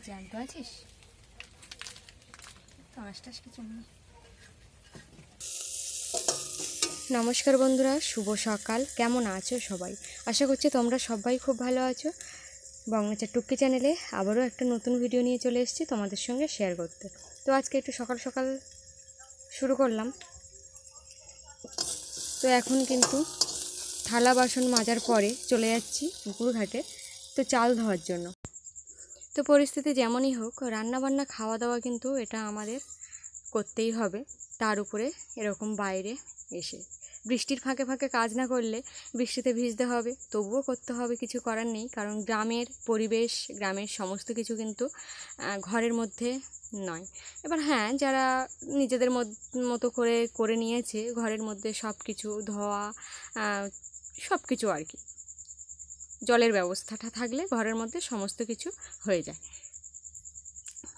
জ্যান্ত আছিস নমস্কার বন্ধুরা, শুভ সকাল। কেমন আছো সবাই? আশা করছি তোমরা সবাই খুব ভালো আছো। বংনেচার টুক্কি চ্যানেলে আবারও একটা নতুন ভিডিও নিয়ে চলে এসেছি তোমাদের সঙ্গে শেয়ার করতে। তো আজকে একটু সকাল সকাল শুরু করলাম। তো এখন কিন্তু থালা বাসন মাজার পরে চলে যাচ্ছি পুকুর ঘাটে, তো চাল ধোয়ার জন্য। তো পরিস্থিতি যেমনই হোক, রান্নাবান্না খাওয়া দাওয়া কিন্তু এটা আমাদের করতেই হবে। তার উপরে এরকম বাইরে এসে বৃষ্টির ফাঁকে ফাঁকে কাজ না করলে বৃষ্টিতে ভিজতে হবে, তবুও করতে হবে, কিছু করার নেই। কারণ গ্রামের পরিবেশ, গ্রামের সমস্ত কিছু কিন্তু ঘরের মধ্যে নয়। এবার হ্যাঁ, যারা নিজেদের মতো করে নিয়েছে ঘরের মধ্যে সব কিছু ধোয়া, সব কিছু আর কি, জলের ব্যবস্থাটা থাকলে ঘরের মধ্যে সমস্ত কিছু হয়ে যায়।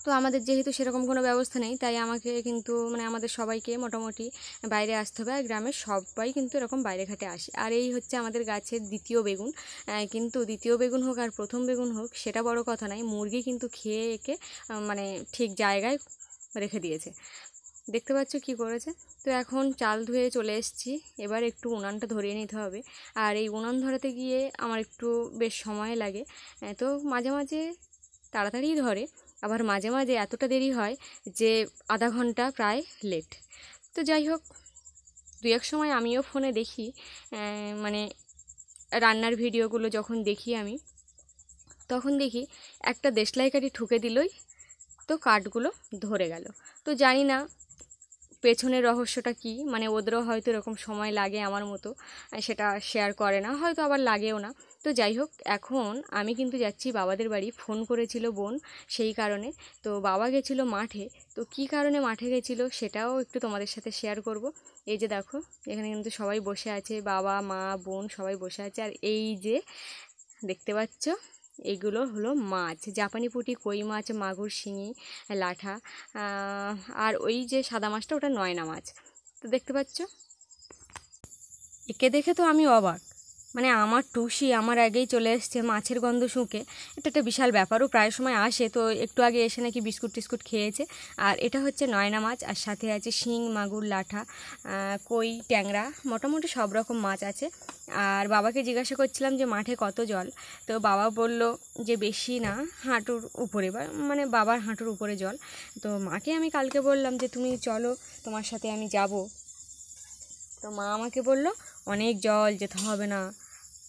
তো আমাদের যেহেতু সেরকম কোনো ব্যবস্থা নেই, তাই আমাকে কিন্তু আমাদের সবাইকে মোটামুটি বাইরে আসতে হবে। আর গ্রামের সবাই কিন্তু এরকম বাইরে ঘাটে আসে। আর এই হচ্ছে আমাদের গাছের দ্বিতীয় বেগুন। কিন্তু দ্বিতীয় বেগুন হোক আর প্রথম বেগুন হোক, সেটা বড় কথা নয়, মুরগি কিন্তু খেয়ে একে ঠিক জায়গায় রেখে দিয়েছে। দেখতে পাচ্ছ কি করেছে। তো এখন চাল ধুয়ে চলে এসেছি, এবার একটু উনানটা ধরিয়ে নিতে হবে। আর এই উনান ধরাতে গিয়ে আমার একটু বেশ সময় লাগে। তো মাঝে মাঝে তাড়াতাড়ি ধরে, আবার মাঝে মাঝে এতটা দেরি হয় যে আধা ঘন্টা প্রায় লেট। তো যাই হোক, দু এক সময় আমিও ফোনে দেখি, রান্নার ভিডিওগুলো যখন দেখি আমি, তখন দেখি একটা দেশলাই কাঠি ঠুকে দিলই তো কাঠগুলো ধরে গেল। তো জানি না পেছনের রহস্যটা কি, ওদেরও হয়তো এরকম সময় লাগে আমার মতো, সেটা শেয়ার করে না, হয়তো আবার লাগেও না। তো যাই হোক, এখন আমি কিন্তু যাচ্ছি বাবাদের বাড়ি। ফোন করেছিল বোন, সেই কারণে। তো বাবা গেছিলো মাঠে। তো কি কারণে মাঠে গেছিলো সেটাও একটু তোমাদের সাথে শেয়ার করব। এই যে দেখো, এখানে কিন্তু সবাই বসে আছে, বাবা মা বোন সবাই বসে আছে। আর এই যে দেখতে পাচ্ছ, এগুলো হলো মাছ, জাপানি পুঁটি, কই মাছ, মাগুর, শিঙি, লাঠা, আর ওই যে সাদা মাছটা ওটা নয়না মাছ। তো দেখতে পাচ্ছ, একে দেখে তো আমি অবাক। আমার টুসি আমার আগেই চলে এসছে মাছের গন্ধ শুঁকে। এটা একটা বিশাল ব্যাপারও, প্রায় সময় আসে। তো একটু আগে এসে নাকি বিস্কুট টিস্কুট খেয়েছে। আর এটা হচ্ছে নয়না মাছ, আর সাথে আছে শিং, মাগুর, লাঠা, কই, ট্যাংরা, মোটামুটি সব রকম মাছ আছে। আর বাবাকে জিজ্ঞাসা করছিলাম যে মাঠে কত জল। তো বাবা বলল যে বেশি না, হাঁটুর উপরে, বাবার হাঁটুর উপরে জল। তো মাকে আমি কালকে বললাম যে তুমি চলো, তোমার সাথে আমি যাব। তো মা আমাকে বলল অনেক জল, যেতে হবে না।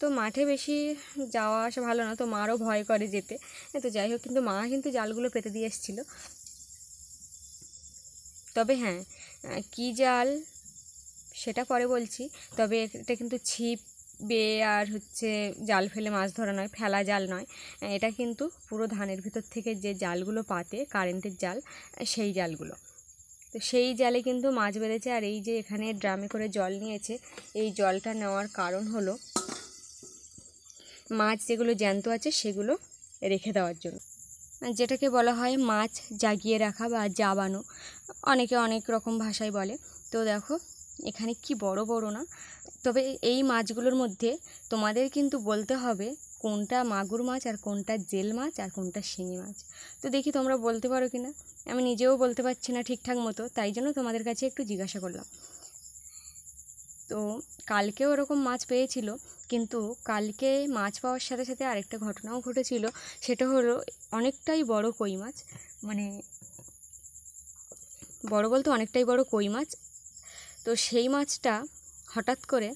তো মাঠে বেশি যাওয়া আসা ভালো না, তো মারও ভয় করে যেতে। তো যাই হোক, কিন্তু মা কিন্তু জালগুলো পেতে দিয়ে এসেছিলো। তবে হ্যাঁ, কী জাল সেটা পরে বলছি। তবে এটা কিন্তু ছিপ বেয়ে আর জাল ফেলে মাছ ধরা নয়, ফেলা জাল নয়। এটা কিন্তু পুরো ধানের ভিতর থেকে যে জালগুলো পাতে, কারেন্টের জাল, সেই জালগুলো। তো সেই জালে কিন্তু মাছ বেঁধেছে। আর এই যে এখানে ড্রামে করে জল নিয়েছে, এই জলটা নেওয়ার কারণ হলো মাছ যেগুলো জ্যান্ত আছে সেগুলো রেখে দেওয়ার জন্য, যেটাকে বলা হয় মাছ জাগিয়ে রাখা বা জাবানো, অনেকে অনেক রকম ভাষায় বলে। তো দেখো এখানে কি বড় বড় না। তবে এই মাছগুলোর মধ্যে তোমাদের কিন্তু বলতে হবে কোনটা মাগুর মাছ, আর কোনটা জেল মাছ, আর কোনটা শিঙি মাছ। তো দেখি তোমরা বলতে পারো কি না। আমি নিজেও বলতে পারছি না ঠিকঠাক মতো, তাই জন্য তোমাদের কাছে একটু জিজ্ঞাসা করলাম। তো কালকেও এরকম মাছ পেয়েছিল, কিন্তু কালকে মাছ পাওয়ার সাথে সাথে আরেকটা ঘটনাও ঘটেছিল। সেটা হলো অনেকটাই বড় কই মাছ, বড় বলতে অনেকটাই বড় কই মাছ। তো সেই মাছটা হঠাৎ করে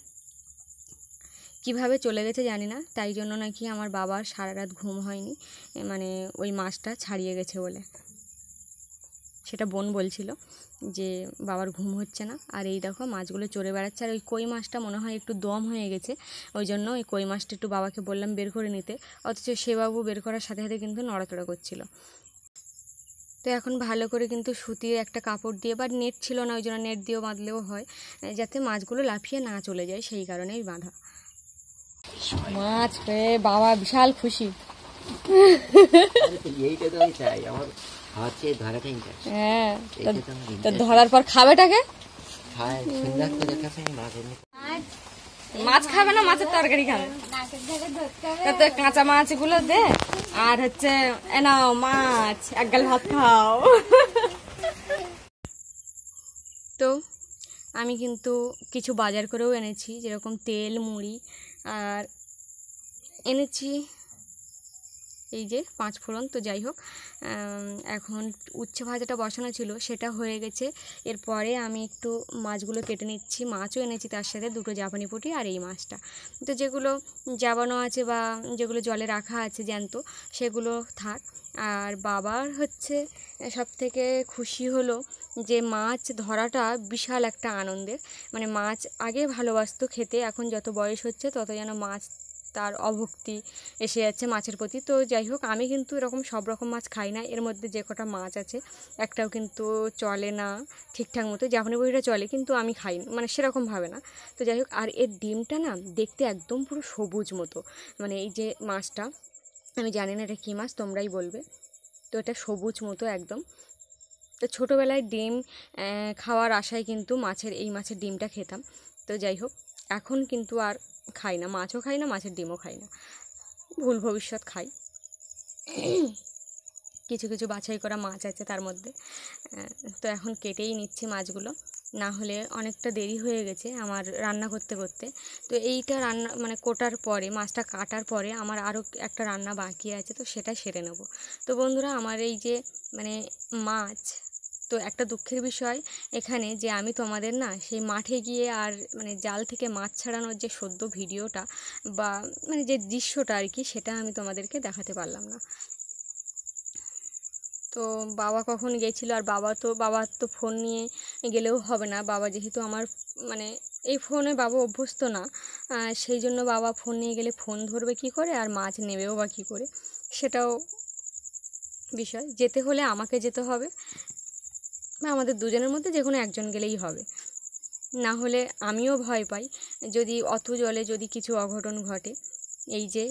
কিভাবে চলে গেছে জানি না, তাই জন্য নাকি আমার বাবার সারা রাত ঘুম হয়নি, ওই মাছটা ছাড়িয়ে গেছে বলে। সেটা বোন বলছিল যে বাবার ঘুম হচ্ছে না। আর এই দেখো মাছগুলো চড়ে বেড়াচ্ছে। আর ওই কই মাছটা মনে হয় একটু দম হয়ে গেছে, ওই জন্য ওই কই মাছটা একটু বাবাকে বললাম বের করে নিতে, অথচ সে বাবু বের করার সাথে সাথে কিন্তু নড়াচড়া করছিল। তো এখন ভালো করে কিন্তু সুতির একটা কাপড় দিয়ে, বা নেট ছিল না, ওই জন্য নেট দিয়েও বাঁধলেও হয়, যাতে মাছগুলো লাফিয়ে না চলে যায়, সেই কারণেই বাঁধা। মাছ পেয়ে বাবা বিশাল খুশি। হ্যাঁ, তো ধরার পর খাবেটাকে মাছ খাবে না, মাছের তরকারি খাবে। তো কাঁচা মাছগুলো দে, আর হচ্ছে নাও মাছ, এক গাল ভাত খাও। তো আমি কিন্তু কিছু বাজার করেও এনেছি, যেরকম তেল, মুড়ি, আর এনেছি এই যে 5 ফোড়ন। তো যাই হোক, এখন উচ্ছে ভাজাটা বসানো ছিল, সেটা হয়ে গেছে। এরপরে আমি একটু মাছগুলো কেটে নিচ্ছি। মাছও এনেছি, তার সাথে 2টো জাপানি পুঁটি আর এই মাছটা। তো যেগুলো জাবানো আছে বা যেগুলো জলে রাখা আছে জ্যান্ত, সেগুলো থাক। আর বাবার হচ্ছে সবথেকে খুশি হলো যে মাছ ধরাটা বিশাল একটা আনন্দের। মানে মাছ আগে ভালোবাসতো খেতে, এখন যত বয়স হচ্ছে তত যেন মাছ তার অভক্তি এসে যাচ্ছে মাছের প্রতি। তো যাই হোক, আমি কিন্তু এরকম সব রকম মাছ খাই না। এর মধ্যে যে কটা মাছ আছে একটাও কিন্তু চলে না ঠিকঠাক মতো। জাপানি বড়িটা চলে, কিন্তু আমি খাই না, মানে সেরকমভাবে না। তো যাই হোক, আর এর ডিমটা না দেখতে একদম পুরো সবুজ মতো। মানে এই যে মাছটা, আমি জানি না এটা কী মাছ, তোমরাই বলবে। তো এটা সবুজ মতো একদম। তো ছোটোবেলায় ডিম খাওয়ার আশায় কিন্তু এই মাছের ডিমটা খেতাম। তো যাই হোক, এখন কিন্তু আর খাই না, মাছও খাই না, মাছের ডিমও খাই না। ভুল ভবিষ্যৎ খাই। কিছু কিছু বাছাই করা মাছ আছে তার মধ্যে। তো এখন কেটেই নিচ্ছি মাছগুলো, না হলে অনেকটা দেরি হয়ে গেছে আমার রান্না করতে করতে। তো এইটা রান্না মানে কোটার পরে, মাছটা কাটার পরে আমার আরও একটা রান্না বাকি আছে, তো সেটা সেরে নেব। তো বন্ধুরা, আমার এই যে মানে মাছ, তো একটা দুঃখের বিষয় এখানে যে আমি তোমাদের না সেই মাঠে গিয়ে আর মানে জাল থেকে মাছ ছাড়ানোর যে সদ্য ভিডিওটা বা মানে যে দৃশ্যটা আর কি, সেটা আমি তোমাদেরকে দেখাতে পারলাম না। তো বাবা কখন গেছিলো, আর বাবার তো ফোন নিয়ে গেলেও হবে না। বাবা যেহেতু আমার মানে এই ফোনে বাবা অভ্যস্ত না, সেই জন্য বাবা ফোন নিয়ে গেলে ফোন ধরবে কী করে, আর মাছ নেবেও বা কী করে, সেটাও বিষয়। যেতে হলে আমাকে যেতে হবে, বা আমাদের দুজনের মধ্যে যে কোনো একজন গেলেই হবে। না হলে আমিও ভয় পাই যদি অত জলে যদি কিছু অঘটন ঘটে। এই যে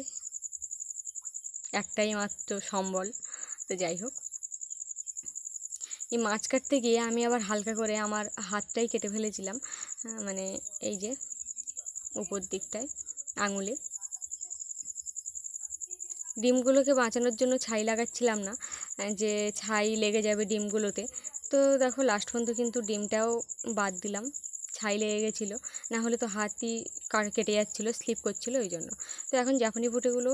একটাই মাত্র সম্বল। তো যাই হোক, এই মাছ কাটতে গিয়ে আমি আবার হালকা করে আমার হাতটাই কেটে ফেলেছিলাম, মানে এই যে উপর দিকটায় আঙুলে। ডিমগুলোকে বাঁচানোর জন্য ছাই লাগাচ্ছিলাম না, যে ছাই লেগে যাবে ডিমগুলোতে। তো দেখো, লাস্ট পর্যন্ত কিন্তু ডিমটাও বাদ দিলাম, ছাই লেগে গেছিলো, না হলে তো হাতই কেটে যাচ্ছিলো, স্লিপ করছিলো ওই জন্য। তো এখন জাপানি পুঁটিগুলো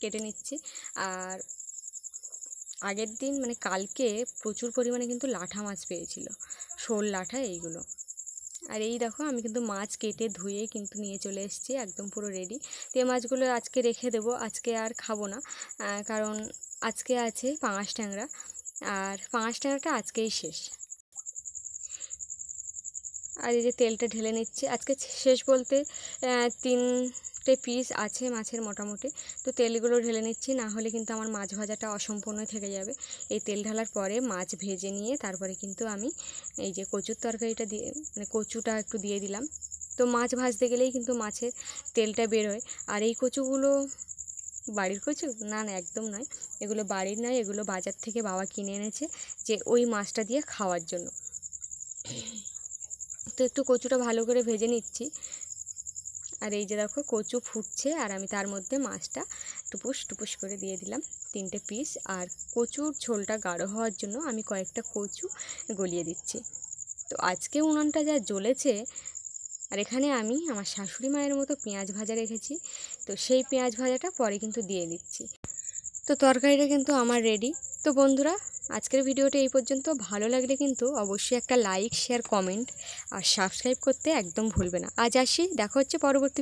কেটে নিচ্ছি। আর আগের দিন মানে কালকে প্রচুর পরিমাণে কিন্তু লাঠা মাছ পেয়েছিল, শোল লাঠা এইগুলো। আর এই দেখো, আমি কিন্তু মাছ কেটে ধুয়ে কিন্তু নিয়ে চলে এসেছি, একদম পুরো রেডি। তো এই মাছগুলো আজকে রেখে দেবো, আজকে আর খাবো না, কারণ আজকে আছে পাঙাশ ট্যাংরা, আর পাঙাশ ট্যাংরাটা আজকেই শেষ। আর এই যে তেলটা ঢেলে নিচ্ছি, আজকে শেষ বলতে 3টে পিস আছে মাছের মোটামুটি। তো তেলগুলো ঢেলে নিচ্ছি, না হলে কিন্তু আমার মাছ ভাজাটা অসম্পূর্ণ থেকে যাবে। এই তেল ঢালার পরে মাছ ভেজে নিয়ে তারপরে কিন্তু আমি এই যে কচুর তরকারিটা দিয়ে মানে কচুটা একটু দিয়ে দিলাম। তো মাছ ভাজতে গেলেই কিন্তু মাছের তেলটা বেরোয়। আর এই কচুগুলো বাড়ির কচু না, একদম নয়, এগুলো বাড়ির নয়, এগুলো বাজার থেকে বাবা কিনে এনেছে যে ওই মাছটা দিয়ে খাওয়ার জন্য। তো একটু কচুটা ভালো করে ভেজে নিচ্ছি। আর এই যে দেখো, কচু ফুটছে, আর আমি তার মধ্যে মাছটা টুপুস টুপুস করে দিয়ে দিলাম 3টে পিস। আর কচুর ঝোলটা গাঢ় হওয়ার জন্য আমি কয়েকটা কচু গলিয়ে দিচ্ছি। তো আজকে উনুনটা যা জ্বলেছে, আর এখানে আমি আমার শাশুড়ি মায়ের মতো পেঁয়াজ ভাজা রেখেছি, তো সেই পেঁয়াজ ভাজাটা পরে কিন্তু দিয়ে দিচ্ছি। তো তরকারিটা কিন্তু আমার রেডি। তো বন্ধুরা, আজকের ভিডিওটা এই পর্যন্ত। ভালো লাগলে কিন্তু অবশ্যই একটা লাইক, শেয়ার, কমেন্ট আর সাবস্ক্রাইব করতে একদম ভুলবে না। আজ আসি, দেখা হচ্ছে পরবর্তী